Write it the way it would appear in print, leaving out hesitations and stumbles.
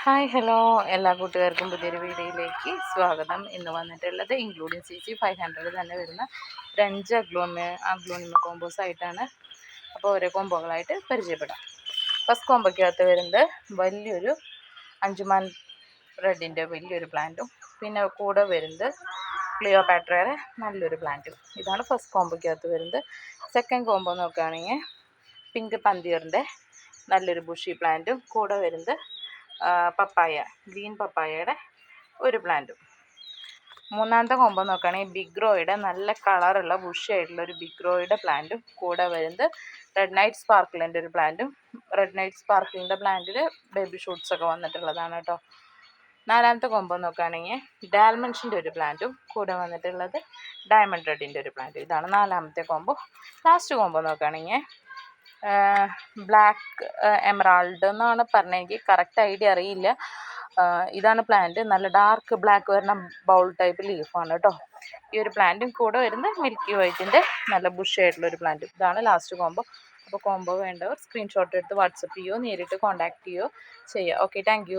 Hi hello എല്ലാ കൂട്ടുകാർക്കും പുതിയൊരു വീഡിയോയിലേക്ക് സ്വാഗതം. ഇന്ന് വന്നിട്ടുള്ളത് ഇൻക്ലൂഡിങ് CC 500 തന്നെ വരുന്ന ഒരു 5 അഗ്ലോണിമ കോമ്പോസ് ആയിട്ടാണ്. അപ്പോൾ ഓരോ കോമ്പോകളായിട്ട് പരിചയപ്പെടാം. ഫസ്റ്റ് കോമ്പോയ്ക്കകത്ത് വരുന്നത് വലിയൊരു അഞ്ചുമാൻ റെഡിൻ്റെ വലിയൊരു പ്ലാന്റും പിന്നെ കൂടെ വരുന്നത് ക്ലിയോപാട്രയുടെ നല്ലൊരു പ്ലാന്റും. ഇതാണ് ഫസ്റ്റ് കോമ്പോയ്ക്കകത്ത് വരുന്നത്. സെക്കൻഡ് കോമ്പോ നോക്കുകയാണെങ്കിൽ പിങ്ക് പന്തീറിൻ്റെ നല്ലൊരു ബുഷി പ്ലാന്റും കൂടെ വരുന്നത് പപ്പായ ഗ്രീൻ പപ്പായയുടെ ഒരു പ്ലാന്റും. മൂന്നാമത്തെ കോമ്പോ നോക്കുകയാണെങ്കിൽ ബിഗ്രോയുടെ നല്ല കളറുള്ള ബുഷിയായിട്ടുള്ള ഒരു ബിഗ്രോയുടെ പ്ലാന്റും കൂടെ വരുന്നത് റെഡ് നൈറ്റ് സ്പാർക്കിളിൻ്റെ ഒരു പ്ലാന്റും. റെഡ് നൈറ്റ് സ്പാർക്കിളിൻ്റെ പ്ലാന്റിൽ ബേബി ഷൂട്ട്സ് ഒക്കെ വന്നിട്ടുള്ളതാണ് കേട്ടോ. നാലാമത്തെ കോമ്പോ നോക്കുകയാണെങ്കിൽ ഡാൽമൻഷിൻ്റെ ഒരു പ്ലാന്റും കൂടെ വന്നിട്ടുള്ളത് ഡയമണ്ട് റെഡിൻ്റെ ഒരു പ്ലാന്റും. ഇതാണ് നാലാമത്തെ കോമ്പോ. ലാസ്റ്റ് കോമ്പോ നോക്കുകയാണെങ്കിൽ ബ്ലാക്ക് എമറാൾഡ് എന്നാണ് പറഞ്ഞത്, എനിക്ക് കറക്റ്റ് ഐഡിയ അറിയില്ല. ഇതാണ് പ്ലാന്റ്. നല്ല ഡാർക്ക് ബ്ലാക്ക് വരുന്ന ബൗൾ ടൈപ്പ് ലീഫാണ് കേട്ടോ. ഈ ഒരു പ്ലാന്റും കൂടെ വരുന്നത് മിൽക്കി വൈറ്റിൻ്റെ നല്ല ബുഷായിട്ടുള്ളൊരു പ്ലാന്റും. ഇതാണ് ലാസ്റ്റ് കോമ്പോ. അപ്പോൾ കോമ്പോ വേണ്ടവർ സ്ക്രീൻഷോട്ട് എടുത്ത് വാട്സപ്പ് ചെയ്യുകയോ നേരിട്ട് കോൺടാക്റ്റ് ചെയ്യുകയോ ചെയ്യുക. Okay, thank you.